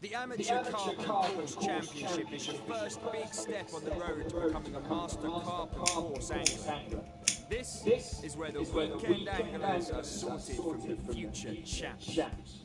The Amateur Carpet Course Championship is the first big step on the road to becoming a master carpet course angler. This is where the weekend anglers are sorted from the future champs.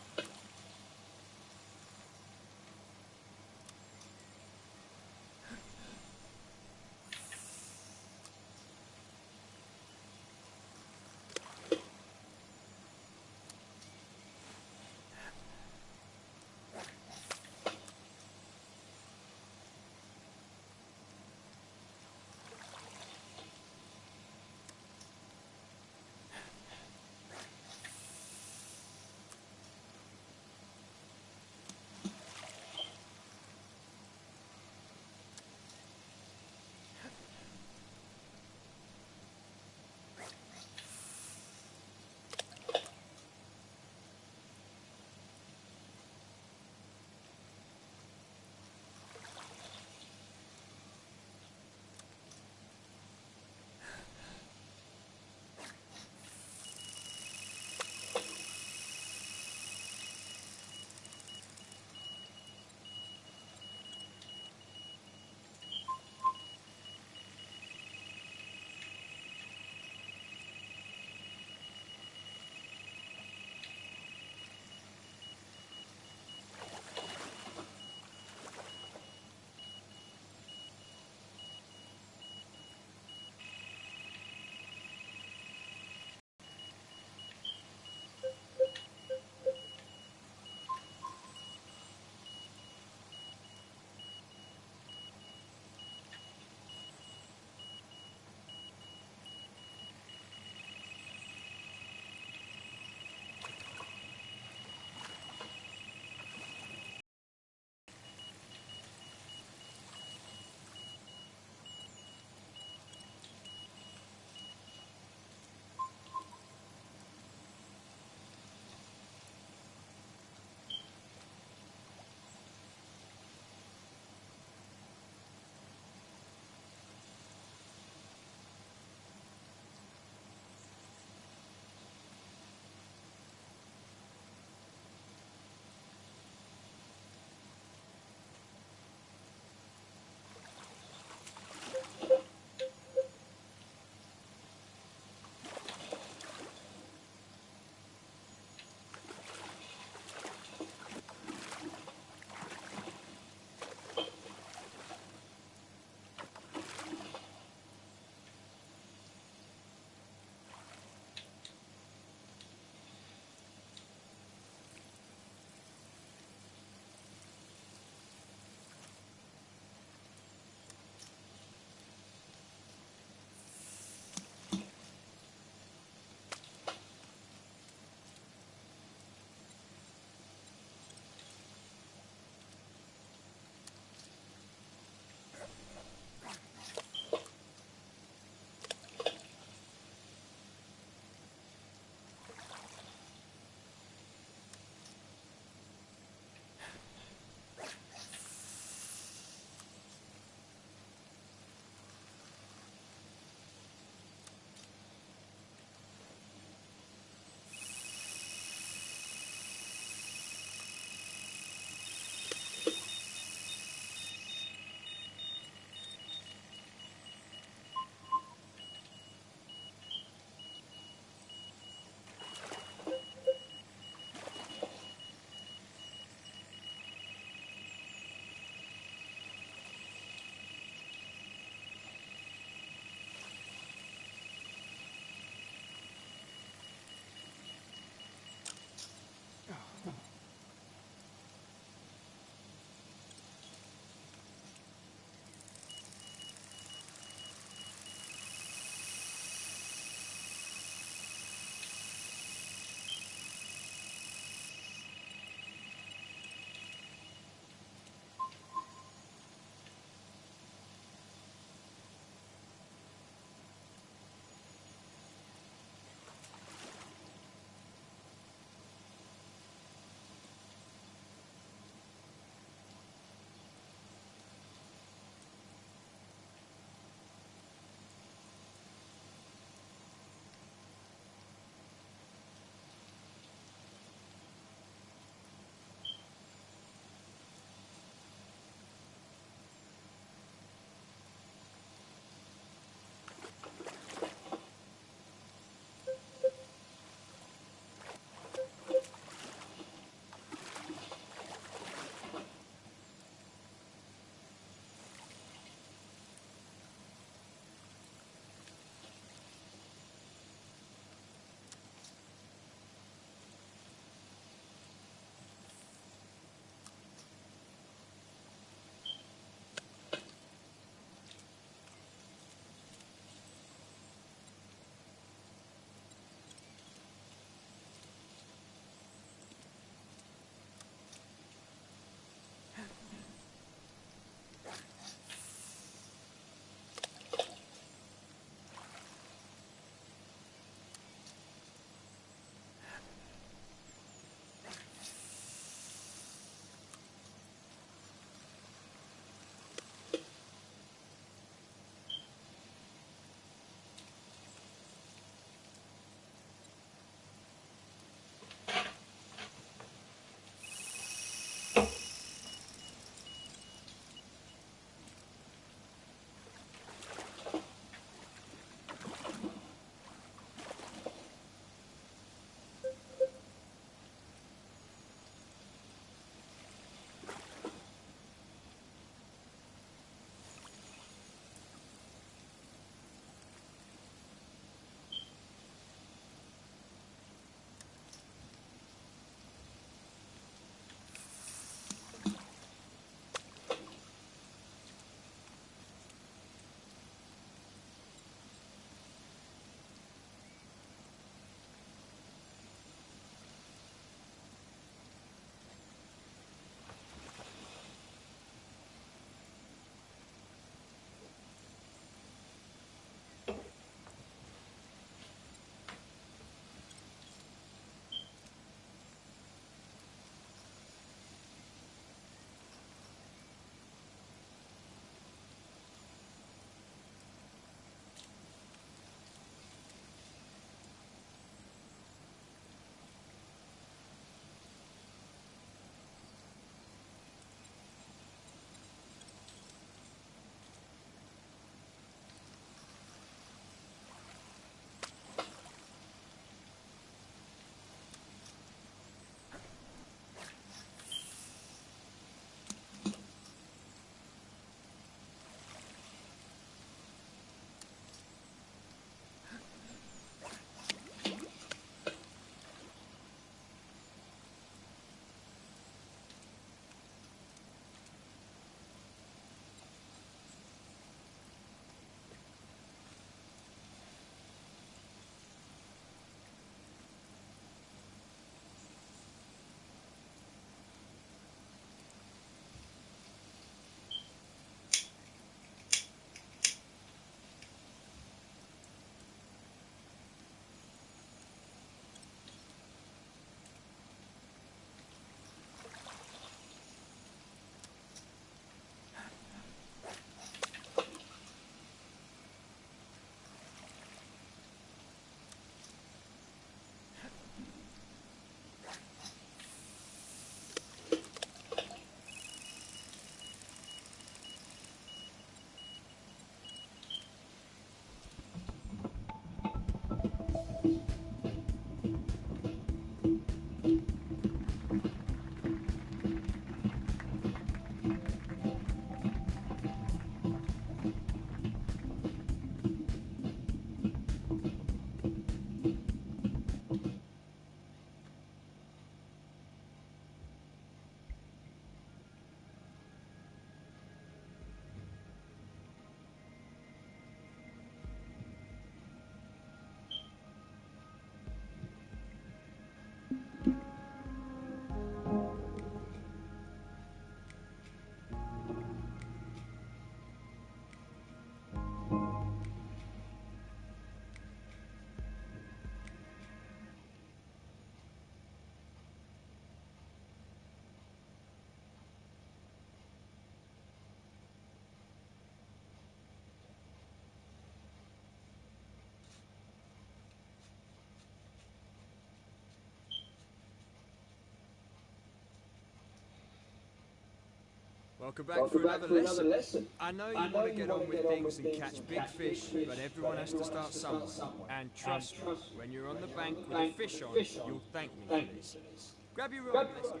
Welcome back for another lesson. I know you want to get on with things and catch big fish, but everyone has to start somewhere. And trust me, when you're on the bank with a fish on, you'll thank me for this. Grab your rod and let's go.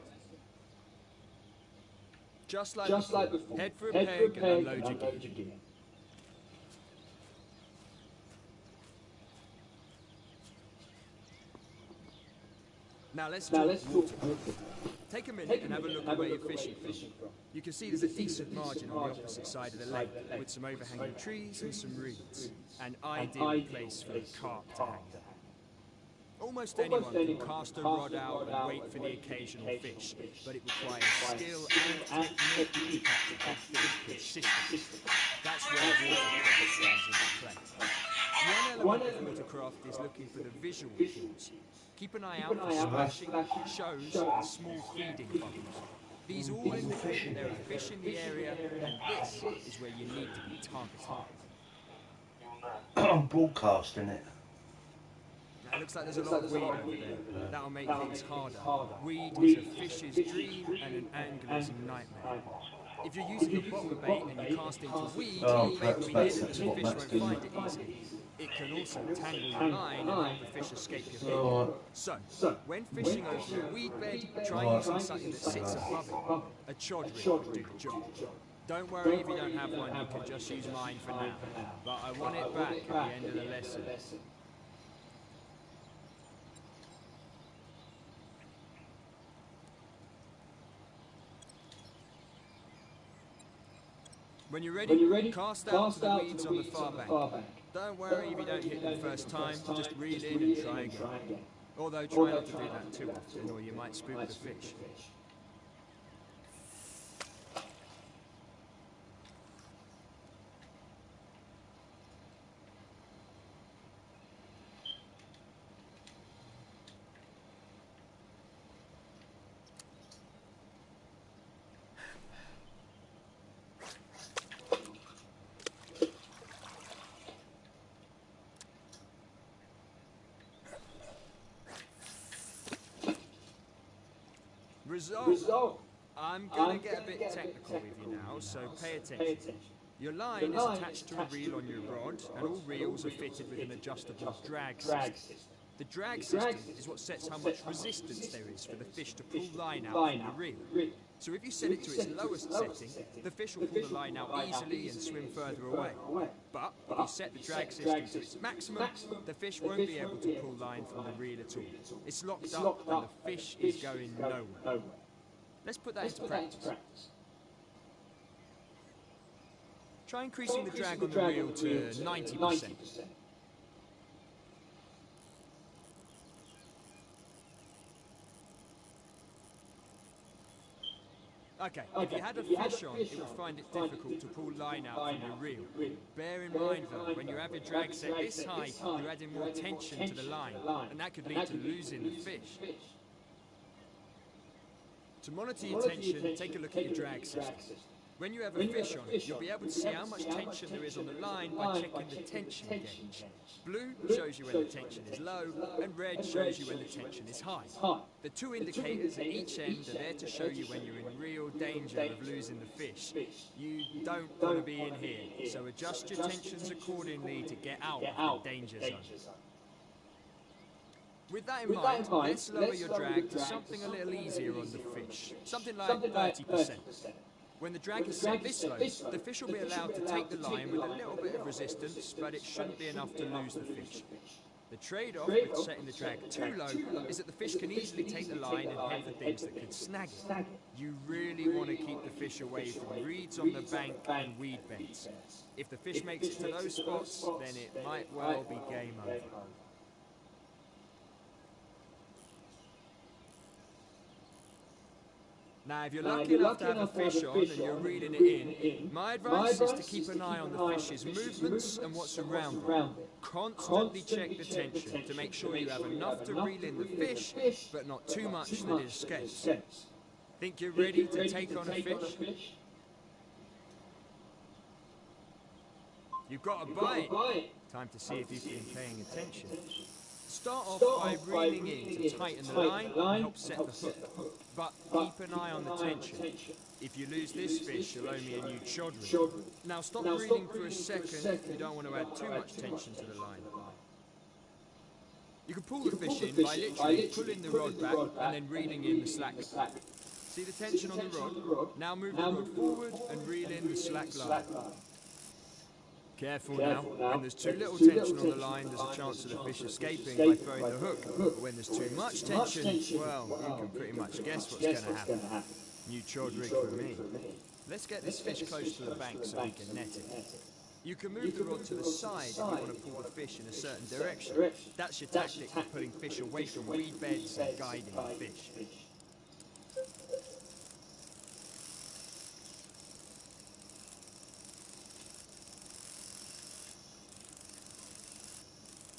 Just like before, head for a peg and unload your gear. Now let's talk water. Take a minute and have a look at where you're fishing from. You can see there's a decent margin on the opposite side of the lake, with some overhanging trees and some reeds. An ideal place for a carp to hang down. Almost anyone can cast a rod out and wait for the occasional fish, but it requires skill and technique to catch a big fish consistently. That's where watercraft comes into play. One element of watercraft is looking for the visual cues. Keep an eye out for splashing, shows, and small feeding bubbles. These all indicate that there are fish in the area, and this is where you need to be targeted. I'm broadcasting it. Now, it looks like there's a lot of weed over there. That'll make things harder. Weed is a fish's dream and an angler's nightmare. If you're using a bottom bait and you cast into weed, the bait will be hidden and the fish won't find it easily. It can also tangle your line and help the fish escape your hook. So, when fishing over a weed bed, try using something that sits above it. A chod reel will do the job. Don't worry if you don't have one, you can just use mine for now. But I want it back at the end of the lesson. When you're ready, cast out to the weeds on the far bank. Don't worry if you don't hit them the first time, just reel in and try again. Although try not to do that too often or you might spook the fish. Result. I'm going to get a bit technical with you now, so pay attention. Your line is attached to a reel on your rod, and all reels are fitted with an adjustable drag system. The drag system is what sets how much resistance there is for the fish to pull line out from the reel. So if you set it to its lowest setting, the fish will pull the line out easily and swim further away. But if you set the drag system to its maximum, the fish won't be able to pull line from the reel at all. It's locked up and the fish is going nowhere. Let's put that into practice. Try increasing the drag on the reel to 90%. Okay, if you had a fish on, it would find it difficult to pull line out from your reel. Bear in mind though, when you have your drag set this high, you're adding more tension to the line, and that could lead to losing the fish. To monitor your tension, take a look at your drag system. When you have a fish on, you'll be able to see how much tension there is on the line by checking the tension gauge. Blue shows you when the tension is low, and red shows you when the tension is high. The two indicators at each end are there to show you when you're in real danger of losing the fish. You don't want to be in here, so adjust your tensions accordingly to get out of the danger zone. With that in mind, let's lower your drag to something a little easier on the fish. Something like 30%. When the drag is set this low, the fish will be allowed to take the line with a little bit of resistance, but it shouldn't be enough to lose the fish. The trade-off with setting the drag too low is that the fish can easily take the line and head for things that could snag it. You really want to keep the fish away from reeds on the bank and weed beds. If the fish makes it to those spots, then it might well be game over. Now, if you're lucky enough to have a fish on and you're reeling it in, my advice is to keep an eye on the fish's movements and what's around it. Constantly check the tension to make sure you have enough to reel in the fish, but not too much that it escapes. Think you're ready to take on a fish? You've got a bite. Time to see if you've been paying attention. Start off by reeling in to tighten the line and help set the hook. But keep an eye on the tension. If you lose this fish, you'll owe me a new chod reel. Now stop reeling for a second. You don't want to add too much tension to the line. You can pull the fish in by literally pulling the rod back and then reeling in the slack. See the tension on the rod? Now move the rod forward and reel in the slack line. Careful now, when there's too little tension on the line, there's a chance of the fish escaping by throwing the hook. But when there's too much tension, well, you can pretty much guess what's going to happen. New chod rig for me. Let's get this fish close to the bank so we can net it. You can move the rod to the side if you want to pull the fish in a certain direction. That's your tactic for pulling fish away from weed beds and guiding the fish.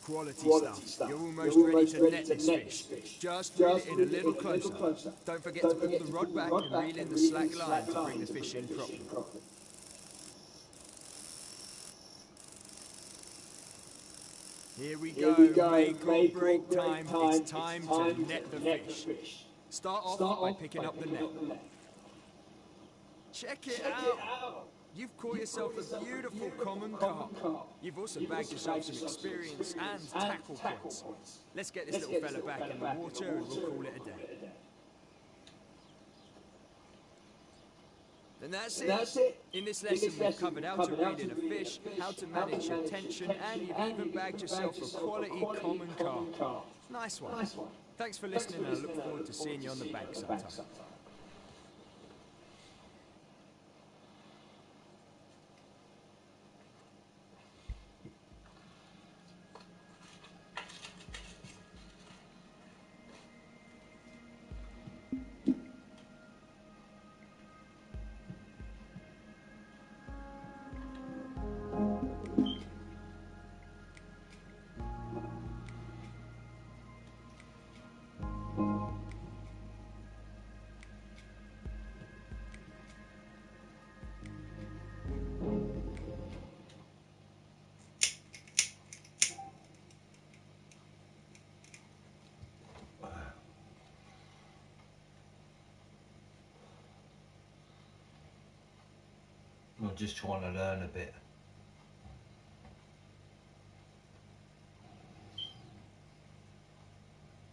Quality stuff. You're almost ready to net this fish. Just reel it in a little closer. Don't forget to pull the rod back and reel in the slack line to bring the fish in properly. Here we go. Make or break time. It's time to net the fish. Start off by picking up the net. Check it out. You've caught yourself a beautiful common carp. You've also bagged yourself some experience and tackle points. Let's get this little fella back in the water and we'll call it a day. And that's it. In this lesson we've covered how to reel in a fish, how to manage your tension, and you've even bagged yourself a quality common carp. Nice one. Thanks for listening and I look forward to seeing you on the bank sometime. I'm just trying to learn a bit.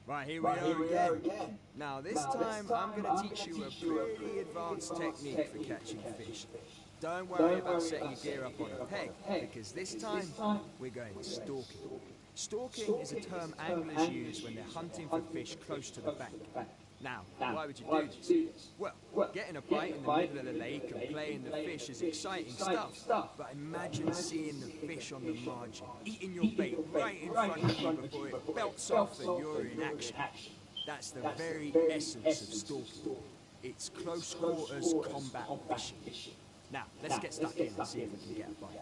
Right, here we are again. Now this time I'm going to teach you a pretty advanced technique for catching fish. Don't worry about setting your gear up on a peg, because this time we're going stalking. Stalking is a term anglers use when they're hunting for fish close to the bank. Now, why would you do this? Well, getting a bite in the middle of the lake and playing the fish is exciting stuff, but imagine seeing the fish on the margin, eating your bait right in front of you before it belts off and you're in action. That's the very essence of stalking. It's close quarters combat fishing. Now, let's get stuck in and see if we can get a bite.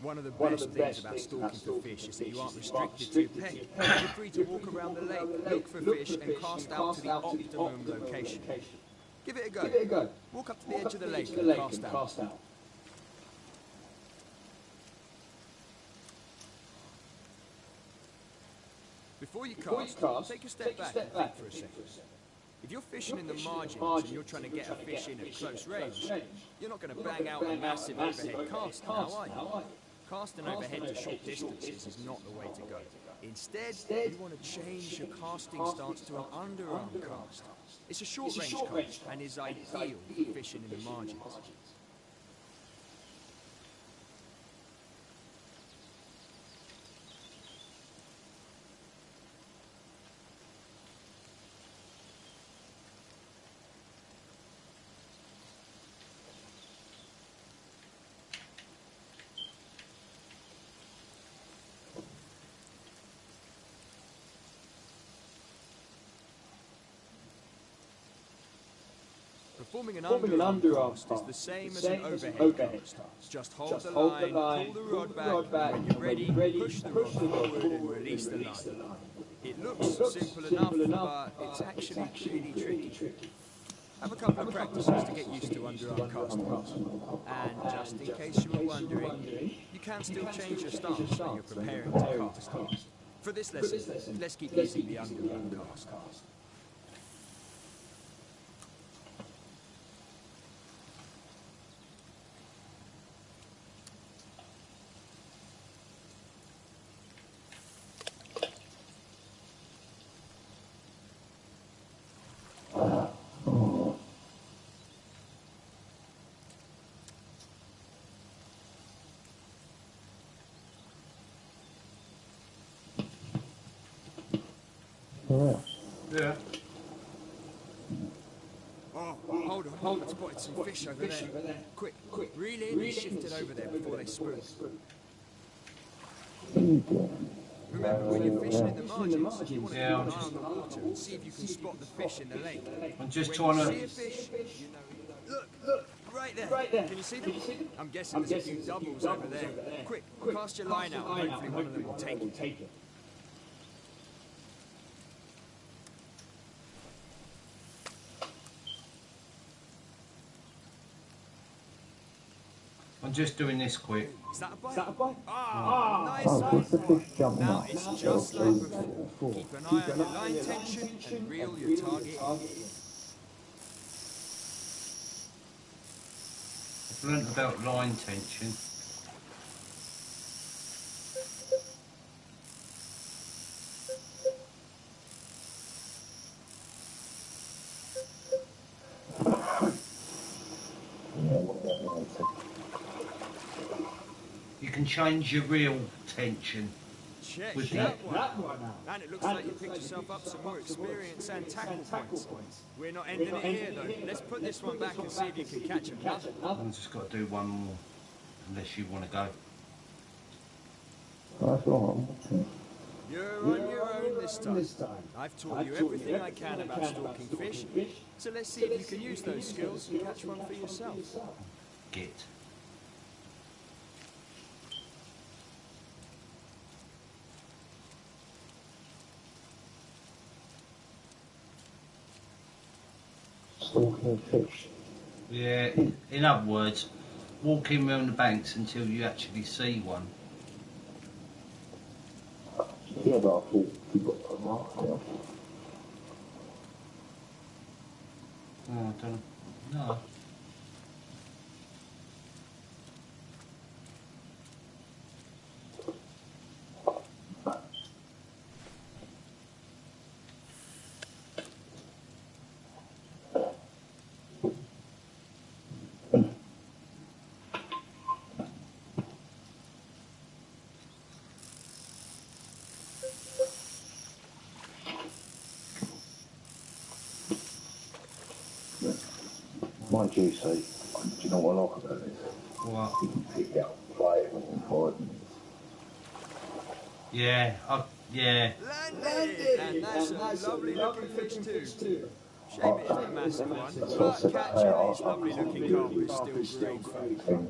One of the best things about stalking for fish is that you aren't restricted to your pen. You're free to walk around the lake, look for fish, and cast out to the optimum location. Give it a go. Walk up to the edge of the lake and cast out. Before you cast, take a step back and think for a second. If you're fishing in the margins and you're trying to get a fish in at close range, you're not going to bang out a massive overhead cast now, are you? Casting overhead to short distances is not the way to go. Instead, you want to change your casting stance to an underarm cast. It's a short range cast and is ideal for fishing in the margins. Performing an underarm cast is the same as an overhead cast. Just hold the line, pull the rod back, and when you're ready, push the rod forward and release the line. It looks simple enough, but it's actually pretty tricky. Have a couple of practices to get used to underarm casting. And just in case you were wondering, you can still change your stance when you're preparing to cast. For this lesson, let's keep using the underarm cast. Yeah. Oh, hold on. I've spotted some fish over there. Quick, reel in and shift it over there before they spook. Remember, when you're fishing in the margins, you want to keep an eye on the water and see if you can spot the fish in the lake. I'm just trying to... See a fish, you know, look, right there. Can you see them? I'm guessing there's a few doubles over there. Quick, cast your line out and hopefully one of them will take it. I'm just doing this quick. Is that a bite? Nice one. Now it's just like before. Keep an eye on your line tension and reel your target in. I've learnt about line tension. You can change your reel tension. Check with that one out. And it looks like you picked yourself up some more experience and tackle points. We're not ending it here though. Let's put this one back and see if you can catch another. I've just got to do one more, unless you want to go. That's all right. You're on your own this time. I've taught you everything I can about stalking fish, so let's see if you can use those skills and catch one for yourself. Get. Stalking fish. Yeah, in other words, walking around the banks until you actually see one. Yeah, but I thought you got a mark there. Oh, I don't know. No. Mind you, say, do you know what I like about this? What? You can pick out and play it within 5 minutes. Yeah, yeah. Landed! And that's a lovely looking fish too. Shame it isn't a massive one, but catching these lovely looking carp is still great fun.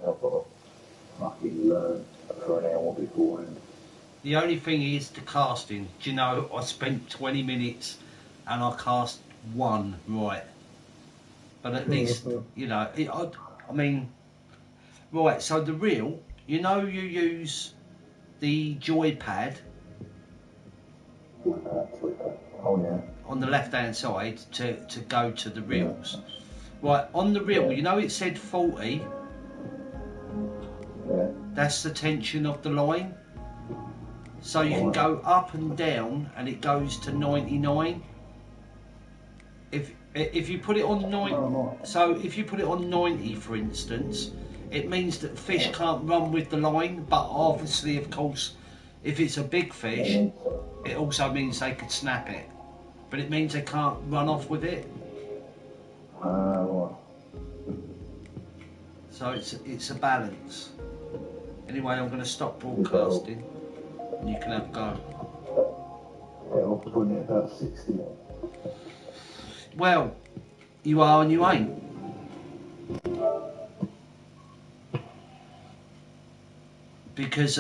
fucking learn for an hour beforehand. The only thing is the casting. Do you know, I spent 20 minutes and I cast one right. But at least, you know, I mean, right, so the reel, you know, you use the joypad Oh yeah. on the left hand side to go to the reels. Right, on the reel, you know it said 40, Yeah. that's the tension of the line. So you can go up and down and it goes to 99. If you put it on 90, so if you put it on 90 for instance, it means that fish can't run with the line, but obviously of course if it's a big fish it also means they could snap it, but it means they can't run off with it. Right. So it's a balance. Anyway, I'm going to stop broadcasting and you can have a go. Yeah, I'm putting it about 60. Well, you are and you ain't. Because